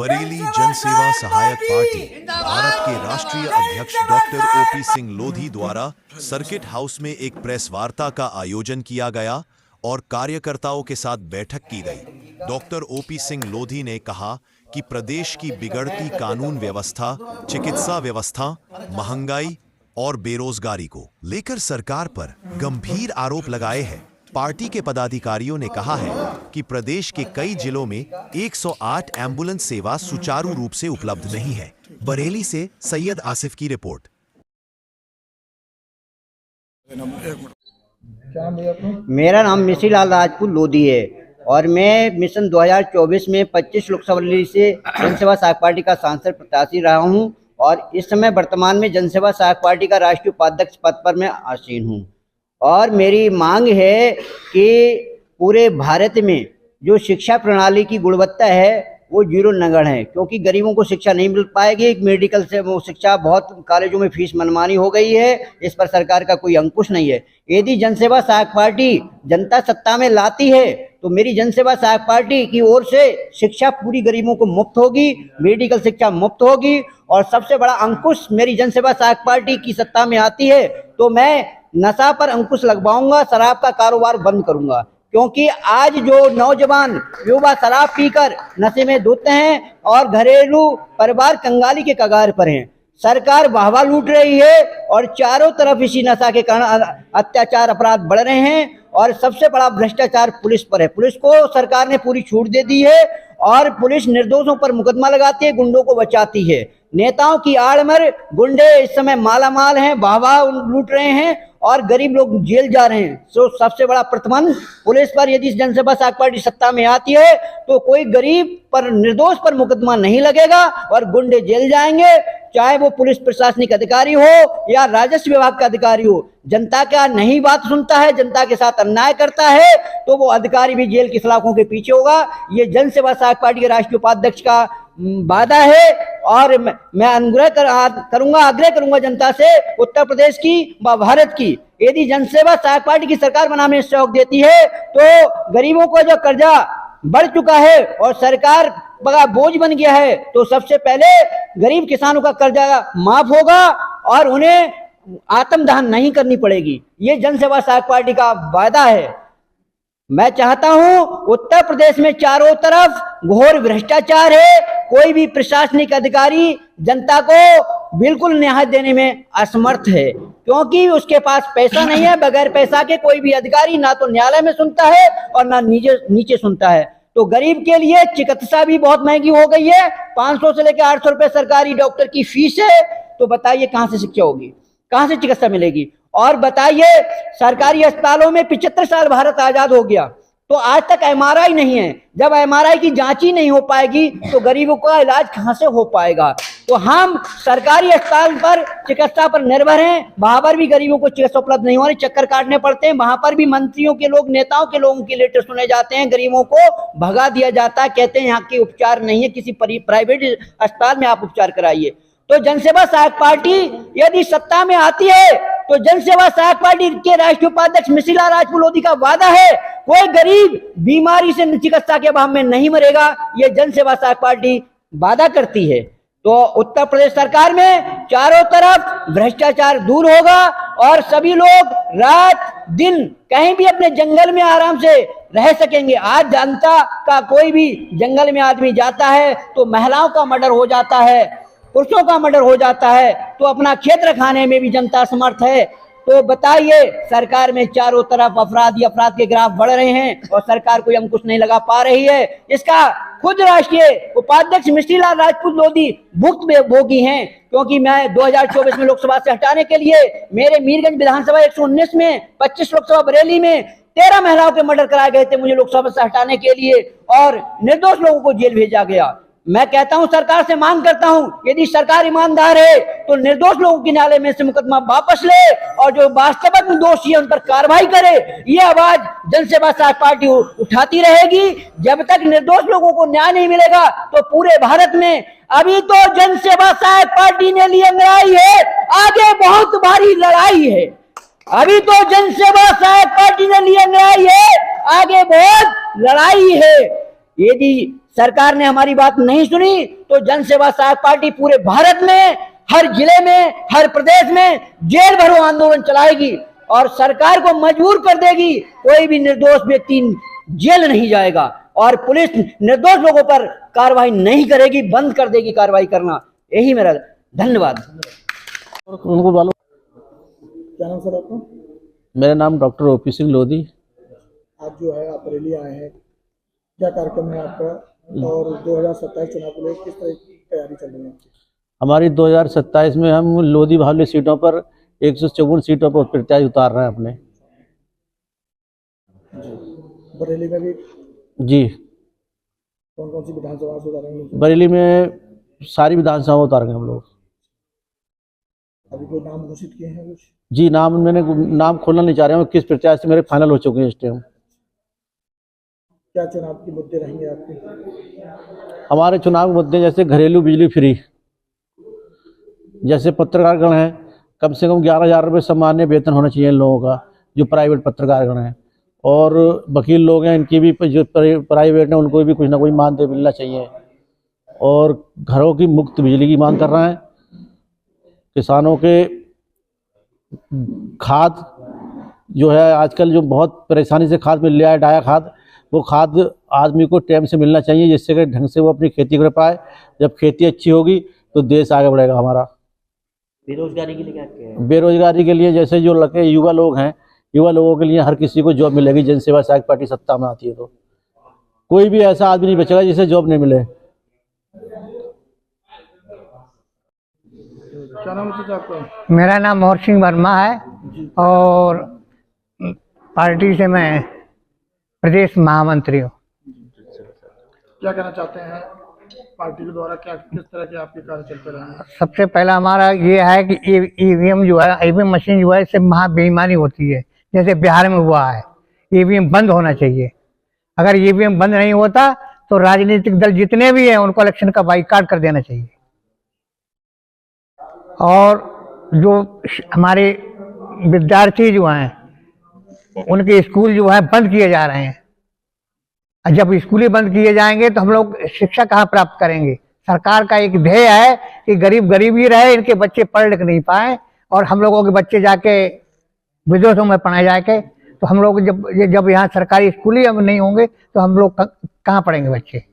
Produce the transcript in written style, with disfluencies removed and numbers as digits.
बरेली जन सेवा सहायक पार्टी भारत के राष्ट्रीय अध्यक्ष डॉक्टर ओपी सिंह लोधी द्वारा सर्किट हाउस में एक प्रेस वार्ता का आयोजन किया गया और कार्यकर्ताओं के साथ बैठक की गई। डॉक्टर ओपी सिंह लोधी ने कहा कि प्रदेश की बिगड़ती कानून व्यवस्था, चिकित्सा व्यवस्था, महंगाई और बेरोजगारी को लेकर सरकार पर गंभीर आरोप लगाए हैं। पार्टी के पदाधिकारियों ने कहा है कि प्रदेश के कई जिलों में 108 एम्बुलेंस सेवा सुचारू रूप से उपलब्ध नहीं है। बरेली से सैयद आसिफ की रिपोर्ट। मेरा नाम मिसीलाल राजपूत लोधी है और मैं मिशन 2024 में 25 लोकसभा बरेली से जनसेवा सहायक पार्टी का सांसद प्रत्याशी रहा हूं और इस समय वर्तमान में जनसेवा सहायक पार्टी का राष्ट्रीय उपाध्यक्ष पद पर मैं आसीन हूं। और मेरी मांग है कि पूरे भारत में जो शिक्षा प्रणाली की गुणवत्ता है वो जीरो नगण्य है, क्योंकि गरीबों को शिक्षा नहीं मिल पाएगी। मेडिकल से वो शिक्षा बहुत कॉलेजों में फीस मनमानी हो गई है, इस पर सरकार का कोई अंकुश नहीं है। यदि जनसेवा सहायक पार्टी जनता सत्ता में लाती है तो मेरी जनसेवा सहायक पार्टी की ओर से शिक्षा पूरी गरीबों को मुफ्त होगी, मेडिकल शिक्षा मुफ्त होगी। और सबसे बड़ा अंकुश मेरी जनसेवा सहायक पार्टी की सत्ता में आती है तो मैं नशा पर अंकुश लगवाऊंगा, शराब का कारोबार बंद करूंगा, क्योंकि आज जो नौजवान युवा शराब पीकर नशे में धुत हैं और घरेलू परिवार कंगाली के कगार पर हैं। सरकार वाहवा लूट रही है और चारों तरफ इसी नशा के कारण अत्याचार अपराध बढ़ रहे हैं और सबसे बड़ा भ्रष्टाचार पुलिस पर है। पुलिस को सरकार ने पूरी छूट दे दी है और पुलिस निर्दोषों पर मुकदमा लगाती है, गुंडों को बचाती है। नेताओं की आड़ में गुंडे इस समय मालामाल हैं, वाहवा लूट रहे हैं और गरीब लोग जेल जा रहे हैं। तो सबसे बड़ा प्रतिबंध पुलिस पर यदि जनसेवा सहायक पार्टी सत्ता में आती है तो कोई गरीब पर, निर्दोष पर मुकदमा नहीं लगेगा और गुंडे जेल जाएंगे, चाहे वो पुलिस प्रशासनिक अधिकारी हो या राजस्व विभाग का अधिकारी हो। जनता का नहीं बात सुनता है, जनता के साथ अन्याय करता है तो वो अधिकारी भी जेल की सलाखों के पीछे होगा। ये जनसेवा सहायक पार्टी के राष्ट्रीय उपाध्यक्ष का वादा है और मैं आग्रह करूंगा जनता से, उत्तर प्रदेश की व भारत की, यदि जनसेवा सहायक पार्टी की सरकार बनाने में सहयोग देती है तो गरीबों को जो कर्जा बढ़ चुका है और सरकार बड़ा बोझ बन गया है तो सबसे पहले गरीब किसानों का कर्जा माफ होगा और उन्हें आत्मदान नहीं करनी पड़ेगी। ये जनसेवा सहायक पार्टी का वादा है। मैं चाहता हूं, उत्तर प्रदेश में चारों तरफ घोर भ्रष्टाचार है, कोई भी प्रशासनिक अधिकारी जनता को बिल्कुल न्याय देने में असमर्थ है, क्योंकि उसके पास पैसा नहीं है। बगैर पैसा के कोई भी अधिकारी ना तो न्यायालय में सुनता है और ना नीचे सुनता है। तो गरीब के लिए चिकित्सा भी बहुत महंगी हो गई है, 500 से लेकर 800 रुपए सरकारी डॉक्टर की फीस है। तो बताइए कहां से शिक्षा होगी, कहां से चिकित्सा मिलेगी? और बताइए, सरकारी अस्पतालों में 75 साल भारत आजाद हो गया तो आज तक एमआरआई नहीं है। जब एमआरआई की जांच ही नहीं हो पाएगी तो गरीबों का इलाज कहां से हो पाएगा? तो हम सरकारी अस्पताल पर चिकित्सा पर निर्भर हैं, वहां पर भी गरीबों को चिकित्सा उपलब्ध नहीं हो रही, चक्कर काटने पड़ते हैं। वहां पर भी मंत्रियों के लोग, नेताओं के लोगों के लेटर सुने जाते हैं, गरीबों को भगा दिया जाता है, कहते हैं यहाँ के उपचार नहीं है, किसी प्राइवेट अस्पताल में आप उपचार कराइए। तो जनसेवा सहायक पार्टी यदि सत्ता में आती है तो जनसेवा सहायक पार्टी के राष्ट्रीय उपाध्यक्ष मिसीलाल राजपूत लोधी का वादा है, कोई गरीब बीमारी से चिकित्सा के अभाव में नहीं मरेगा। ये जनसेवा सहायक पार्टी वादा करती है। तो उत्तर प्रदेश सरकार में चारों तरफ भ्रष्टाचार दूर होगा और सभी लोग रात दिन कहीं भी अपने जंगल में आराम से रह सकेंगे। आज जनता का कोई भी जंगल में आदमी जाता है तो महिलाओं का मर्डर हो जाता है, पुरुषों का मर्डर हो जाता है, तो अपना क्षेत्र खाने में भी जनता समर्थ है। तो बताइए, सरकार में चारों तरफ अपराध के ग्राफ बढ़ रहे हैं और सरकार कोई अंकुश नहीं लगा पा रही है। इसका खुद राष्ट्रीय उपाध्यक्ष मिसीलाल राजपूत लोधी भुक्तभोगी हैं, क्योंकि मैं 2024 में लोकसभा से हटाने के लिए मेरे मीरगंज विधानसभा 119 में, 25 लोकसभा बरेली में 13 महिलाओं के मर्डर कराए गए थे मुझे लोकसभा से हटाने के लिए और निर्दोष लोगों को जेल भेजा गया। मैं कहता हूं, सरकार से मांग करता हूं, यदि सरकार ईमानदार है तो निर्दोष लोगों की न्यायालय में से मुकदमा वापस ले और जो वास्तविक दोषी है उन पर कार्रवाई करे। ये आवाज जनसेवा सहायक पार्टी उठाती रहेगी। जब तक निर्दोष लोगों को न्याय नहीं मिलेगा तो पूरे भारत में, अभी तो जनसेवा सहायक पार्टी ने लिए लड़ाई है, आगे बहुत भारी लड़ाई है। अभी तो जनसेवा सहायक पार्टी ने लिए लड़ाई है, आगे बहुत लड़ाई है। यदि सरकार ने हमारी बात नहीं सुनी तो जन सेवा सहायक पार्टी पूरे भारत में, हर जिले में, हर प्रदेश में जेल भरो आंदोलन चलाएगी और सरकार को मजबूर कर देगी। कोई भी निर्दोष व्यक्ति जेल नहीं जाएगा और पुलिस निर्दोष लोगों पर कार्रवाई नहीं करेगी, बंद कर देगी कार्रवाई करना। यही मेरा धन्यवाद। उनको बोलो। क्या नाम सर आपका? मेरा नाम डॉक्टर ओपी सिंह लोधी। आज जो है आप रैली आए हैं, क्या कार्यक्रम है आपका और 2027 चुनाव को लेकर किस तरह की तैयारी चल रही है आपकी? हमारी 2027 में हम लोधी बाहुल्य सीटों पर 154 सीटों पर प्रत्याशी उतार रहे हैं अपने। बरेली में भी जी, कौन कौन सी विधानसभा से उतारेंगे? बरेली में सारी विधानसभा उतारेंगे हम लोग। अभी कोई नाम घोषित किए हैं कुछ? जी, मैंने नाम खोलना नहीं चाह रहे हैं, किस प्रत्याशी मेरे फाइनल हो चुके हैं इस टाइम। क्या चुनाव के मुद्दे रहेंगे आपके? हमारे चुनाव के मुद्दे जैसे घरेलू बिजली फ्री, जैसे पत्रकारगण हैं, कम से कम 11,000 रुपये सामान्य वेतन होना चाहिए इन लोगों का जो प्राइवेट पत्रकारगण हैं, और वकील लोग हैं इनकी भी जो प्राइवेट हैं उनको भी कुछ ना कुछ मानदेय मिलना चाहिए, और घरों की मुफ्त बिजली की मांग कर रहे हैं। किसानों के खाद जो है आजकल जो बहुत परेशानी से खाद मिल रहा है, डाया खाद, वो खाद आदमी को टाइम से मिलना चाहिए जिससे कि ढंग से वो अपनी खेती कर पाए। जब खेती अच्छी होगी तो देश आगे बढ़ेगा हमारा। बेरोजगारी के लिए क्या किया है? बेरोजगारी के लिए जैसे जो लड़के युवा लोग हैं, युवा लोगों के लिए हर किसी को जॉब मिलेगी। जन सेवा सहायक पार्टी सत्ता में आती है तो कोई भी ऐसा आदमी नहीं बचेगा जिसे जॉब नहीं मिले। क्या नाम है आपका? मेरा नाम मोहर सिंह वर्मा है और पार्टी से मैं प्रदेश महामंत्री हूँ। क्या कहना चाहते हैं पार्टी के द्वारा, क्या किस तरह के आपके कार्य चलते रहेंगे? सबसे पहला हमारा ये है कि ईवीएम जो है, ईवीएम मशीन जो है, इससे महा बेईमानी होती है, जैसे बिहार में हुआ है। ईवीएम बंद होना चाहिए। अगर ईवीएम बंद नहीं होता तो राजनीतिक दल जितने भी हैं उनको इलेक्शन का बाइकाट कर देना चाहिए। और जो हमारे विद्यार्थी जो हैं उनके स्कूल जो है बंद किए जा रहे हैं। जब स्कूल ही बंद किए जाएंगे तो हम लोग शिक्षा कहाँ प्राप्त करेंगे? सरकार का एक ध्येय है कि गरीब गरीब ही रहे, इनके बच्चे पढ़ लिख नहीं पाए और हम लोगों के बच्चे जाके विदेशों में पढ़ाए जाके, तो हम लोग जब यहाँ सरकारी स्कूल ही अब नहीं होंगे तो हम लोग कहाँ पढ़ेंगे बच्चे?